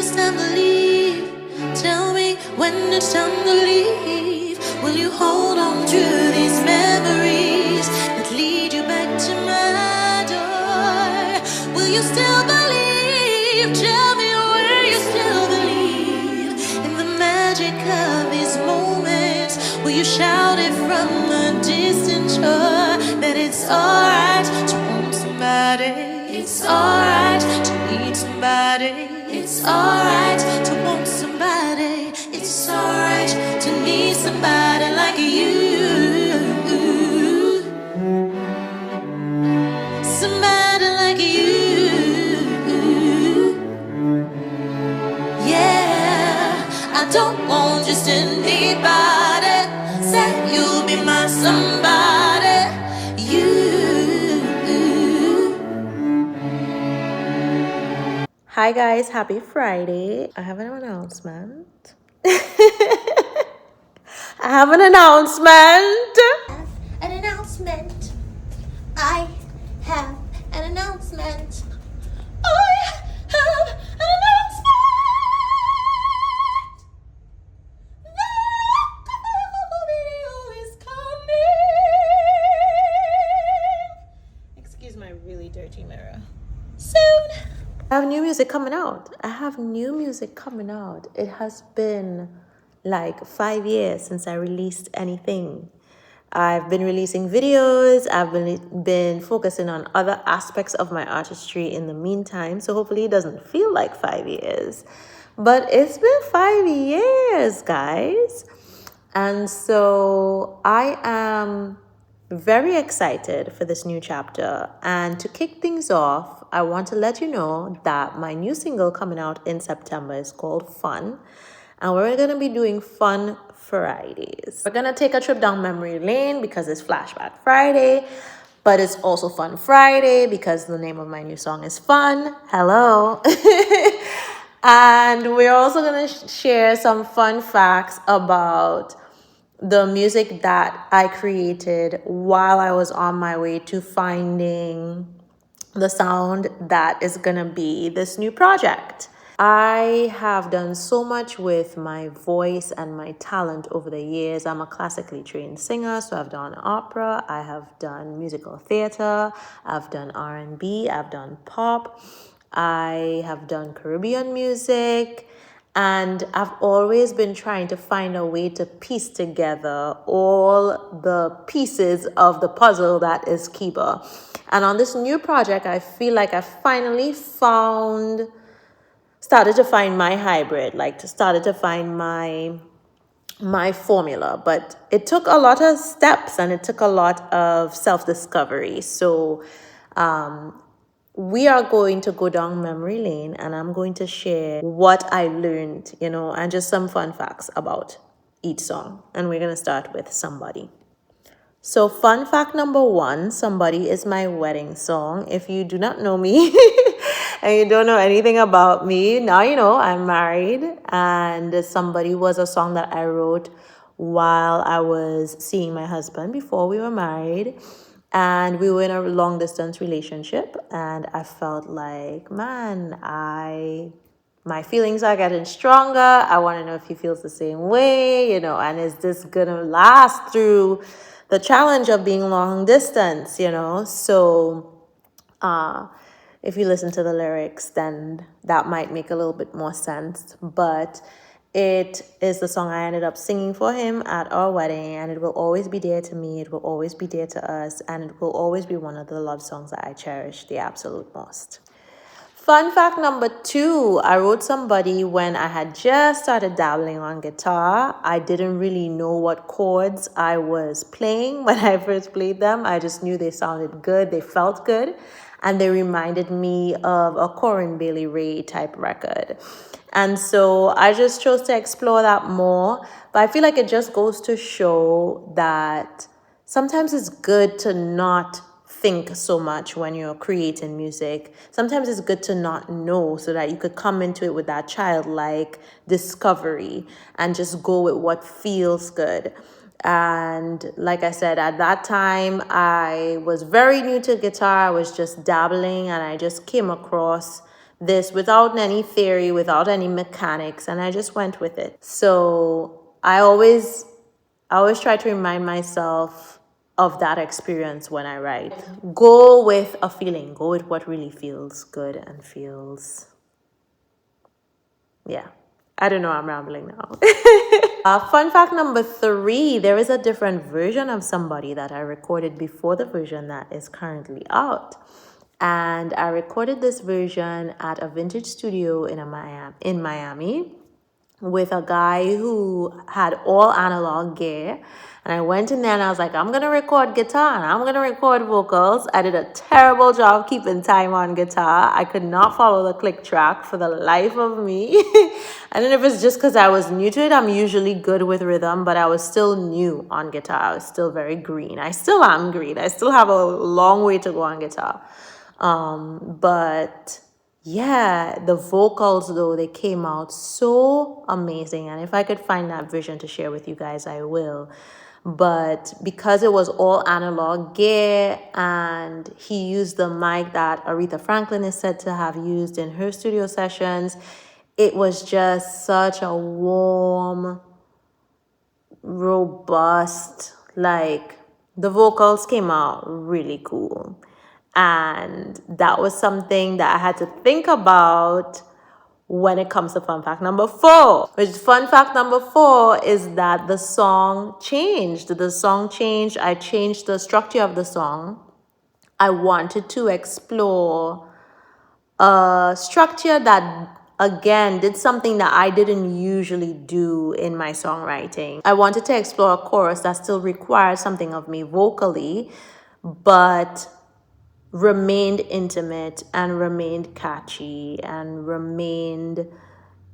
it's time to leave? Tell me when it's time to leave. Will you hold on to these memories that lead you back to my door? Will you still believe? Tell me where you still believe in the magic of these moments. Will you shout it from the distant shore that it's alright to want somebody? It's alright to need somebody. It's alright to want somebody. It's alright to need somebody like you. Somebody like you. Yeah, I don't want just anybody. Say you'll be my somebody. You. Hi guys, happy Friday. I have an announcement. I have an announcement. An announcement. I have an announcement. I have an announcement. The video is coming. Excuse my really dirty mirror. Soon. I have new music coming out. It has been like 5 years since I released anything. I've been releasing videos. I've been focusing on other aspects of my artistry in the meantime. So hopefully it doesn't feel like 5 years. But it's been 5 years, guys. And so I am very excited for this new chapter. And to kick things off, I want to let you know that my new single coming out in September is called Fun. And we're going to be doing Fun Fridays. We're going to take a trip down memory lane because it's Flashback Friday. But it's also Fun Friday because the name of my new song is Fun. Hello. And we're also going to share some fun facts about the music that I created while I was on my way to finding the sound that is gonna be this new project. I have done so much with my voice and my talent over the years. I'm a classically trained singer, so I've done opera, I have done musical theater, I've done R&B, I've done pop, I have done Caribbean music. And I've always been trying to find a way to piece together all the pieces of the puzzle that is Keba. And on this new project, I feel like I finally started to find my hybrid, started to find my formula. But it took a lot of steps and it took a lot of self-discovery. So we are going to go down memory lane and I'm going to share what I learned, and just some fun facts about each song. And we're going to start with Somebody. So fun fact number 1, Somebody is my wedding song. If you do not know me and you don't know anything about me, now you know I'm married. And Somebody was a song that I wrote while I was seeing my husband before we were married. And we were in a long distance relationship, and I felt like, man, my feelings are getting stronger. I want to know if he feels the same way, and is this gonna last through the challenge of being long distance, So if you listen to the lyrics, then that might make a little bit more sense. But it is the song I ended up singing for him at our wedding, and it will always be dear to me. It will always be dear to us, and it will always be one of the love songs that I cherish the absolute most. Fun fact number 2, I wrote Somebody when I had just started dabbling on guitar. I didn't really know what chords I was playing when I first played them. I just knew they sounded good, they felt good, and they reminded me of a Corinne Bailey Rae type record. And so I just chose to explore that more. But I feel like it just goes to show that sometimes it's good to not think so much when you're creating music. Sometimes it's good to not know so that you could come into it with that childlike discovery and just go with what feels good. And like I said, at that time, I was very new to guitar. I was just dabbling and I just came across this without any theory, without any mechanics, and I just went with it. So I always try to remind myself of that experience when I write. Go with a feeling, go with what really feels good and feels, yeah. I don't know, I'm rambling now. Fun fact number 3, there is a different version of Somebody that I recorded before the version that is currently out. And I recorded this version at a vintage studio in Miami with a guy who had all analog gear. And I went in there and I was like, I'm going to record guitar and I'm going to record vocals. I did a terrible job keeping time on guitar. I could not follow the click track for the life of me. I don't know if it's just because I was new to it. I'm usually good with rhythm, but I was still new on guitar. I was still very green. I still am green. I still have a long way to go on guitar. But yeah, the vocals though, they came out so amazing. And if I could find that vision to share with you guys, I will. But because it was all analog gear and he used the mic that Aretha Franklin is said to have used in her studio sessions, it was just such a warm, robust, like the vocals came out really cool. And that was something that I had to think about when it comes to fun fact number 4. Which fun fact number 4 is that the song changed. The song changed. I changed the structure of the song. I wanted to explore a structure that again did something that I didn't usually do in my songwriting. I wanted to explore a chorus that still required something of me vocally, but remained intimate and remained catchy and remained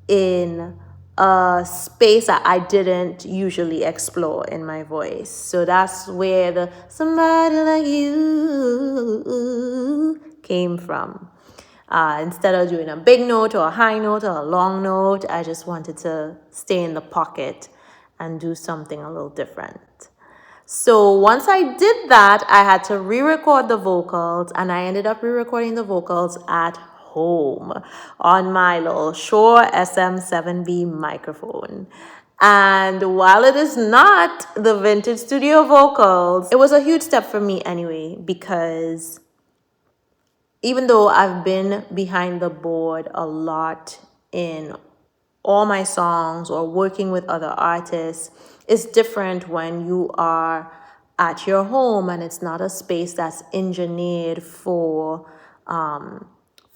in a space that I didn't usually explore in my voice. So that's where the somebody like you came from. Instead of doing a big note or a high note or a long note, I just wanted to stay in the pocket and do something a little different. So once I did that, I had to re-record the vocals, and I ended up re-recording the vocals at home on my little Shure SM7B microphone. And while it is not the vintage studio vocals, it was a huge step for me anyway, because even though I've been behind the board a lot in all my songs or working with other artists, it's different when you are at your home and it's not a space that's engineered for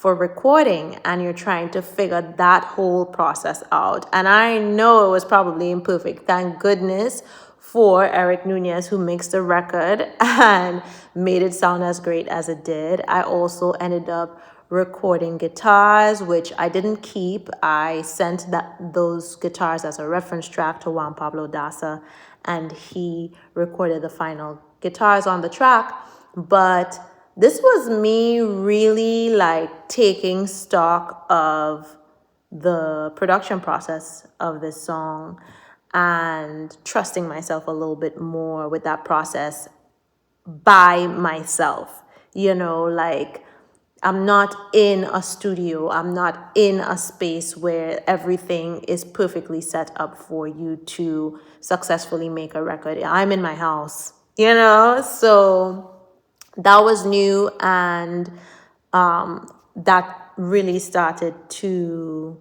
recording, and you're trying to figure that whole process out. And I know it was probably imperfect. Thank goodness for Eric Nunez, who mixed the record and made it sound as great as it did. I also ended up recording guitars, which I didn't keep. I sent those guitars as a reference track to Juan Pablo Daza, and he recorded the final guitars on the track. But this was me really like taking stock of the production process of this song and trusting myself a little bit more with that process by myself. Like I'm not in a studio, I'm not in a space where everything is perfectly set up for you to successfully make a record. I'm in my house, so that was new, and that really started to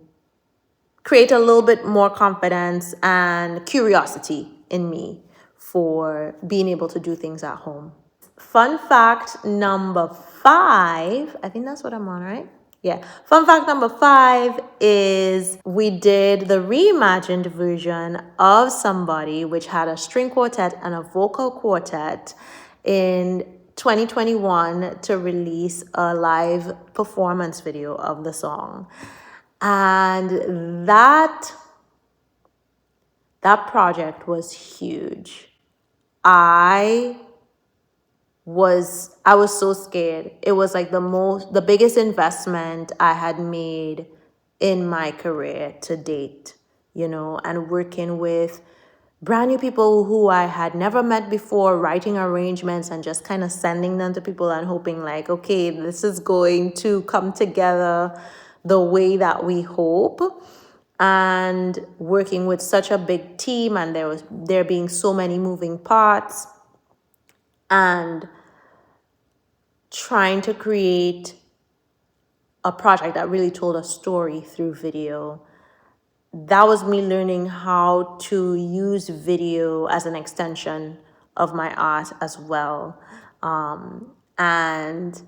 create a little bit more confidence and curiosity in me for being able to do things at home. Fun fact number 5, I think that's what I'm on, right? Yeah. Fun fact number 5 is we did the reimagined version of Somebody, which had a string quartet and a vocal quartet, in 2021 to release a live performance video of the song. And that project was huge. I was so scared. It was like the biggest investment I had made in my career to date, and working with brand new people who I had never met before, writing arrangements and just kind of sending them to people and hoping like, okay, this is going to come together the way that we hope. And working with such a big team, and there being so many moving parts, and trying to create a project that really told a story through video. That was me learning how to use video as an extension of my art as well. And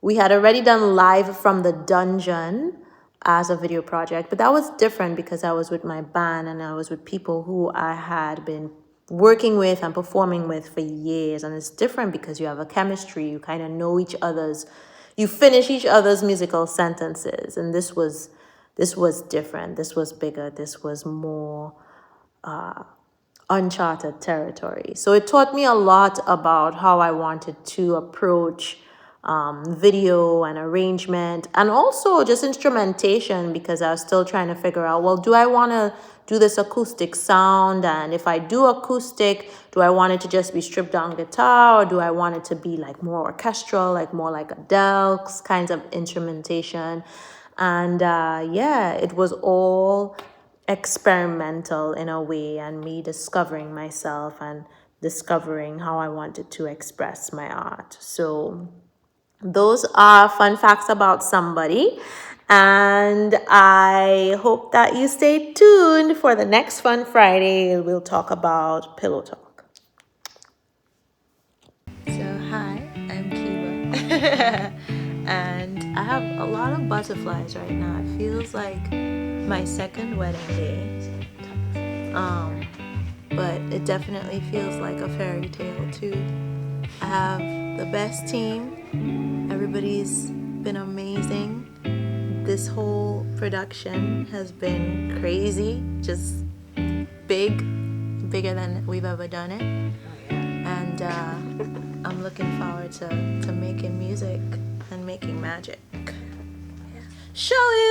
we had already done Live from the Dungeon as a video project, but that was different because I was with my band and I was with people who I had been working with and performing with for years. And it's different because you have a chemistry, you kind of know each other's, you finish each other's musical sentences. And this was different. This was bigger. This was more uncharted territory. So it taught me a lot about how I wanted to approach video and arrangement, and also just instrumentation, because I was still trying to figure out, well, do I want to do this acoustic sound? And if I do acoustic, do I want it to just be stripped down guitar, or do I want it to be like more orchestral, like more like Adele's kinds of instrumentation? And yeah, it was all experimental in a way, and me discovering myself and discovering how I wanted to express my art. So those are fun facts about somebody, and I hope that you stay tuned for the next Fun Friday. We'll talk about pillow talk. So hi, I'm Keba. And I have a lot of butterflies right now. It feels like my second wedding day. But it definitely feels like a fairy tale too. I have the best team. Everybody's been amazing. This whole production has been crazy, just bigger than we've ever done it. And I'm looking forward to making music and making magic. Show you